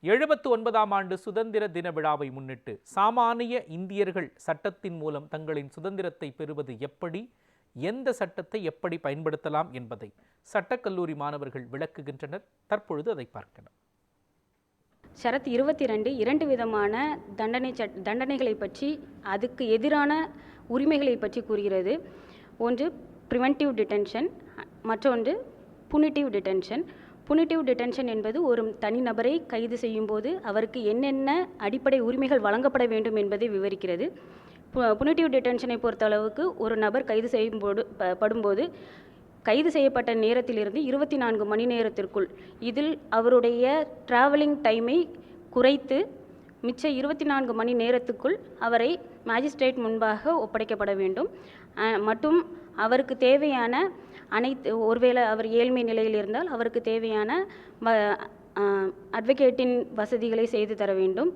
79ஆம் ஆண்டு சுதந்திர தின விழாவை முன்னிட்டு சாமானிய இந்தியர்கள் சட்டத்தின் மூலம் தங்களின் சுதந்திரத்தை பெறுவது எப்படி, எந்த சட்டத்தை எப்படி பயன்படுத்தலாம் என்பதை சட்டக்கல்லூரி மாணவர்கள் விளக்குகின்றனர். தற்பொழுது அதை பார்க்கலாம். ஷரத் 22 2 விதமான தண்டனைகளை பற்றி, அதுக்கு எதிரான உரிமைகளை பற்றி கூறுகிறது. ஒன்று ப்ரிவென்டிவ் டிடென்ஷன், மற்றொன்று புனிட்டிவ் டிடென்ஷன். புனிட்டிவ் டிடென்ஷன் என்பது ஒரு தனிநபரை கைது செய்யும் போது அவருக்கு என்னென்ன அடிப்படை உரிமைகள் வழங்கப்பட வேண்டும் என்பதை விவரிக்கிறது. புனிட்டிவ் டிடென்ஷனை பொறுத்தளவுக்கு ஒரு நபர் கைது படும்போது கைது செய்யப்பட்ட நேரத்திலிருந்து 24 மணி நேரத்திற்குள், இதில் அவருடைய டிராவலிங் டைமை குறைத்து மிச்ச 24 மணி நேரத்துக்குள் அவரை மேஜிஸ்ட்ரேட் முன்பாக ஒப்படைக்கப்பட வேண்டும். மற்றும் அவருக்கு தேவையான ஒருவேளை அவர் ஏழ்மை நிலையில் இருந்தால் அவருக்கு தேவையான அட்வொகேட்டின் வசதிகளை செய்து தர வேண்டும்.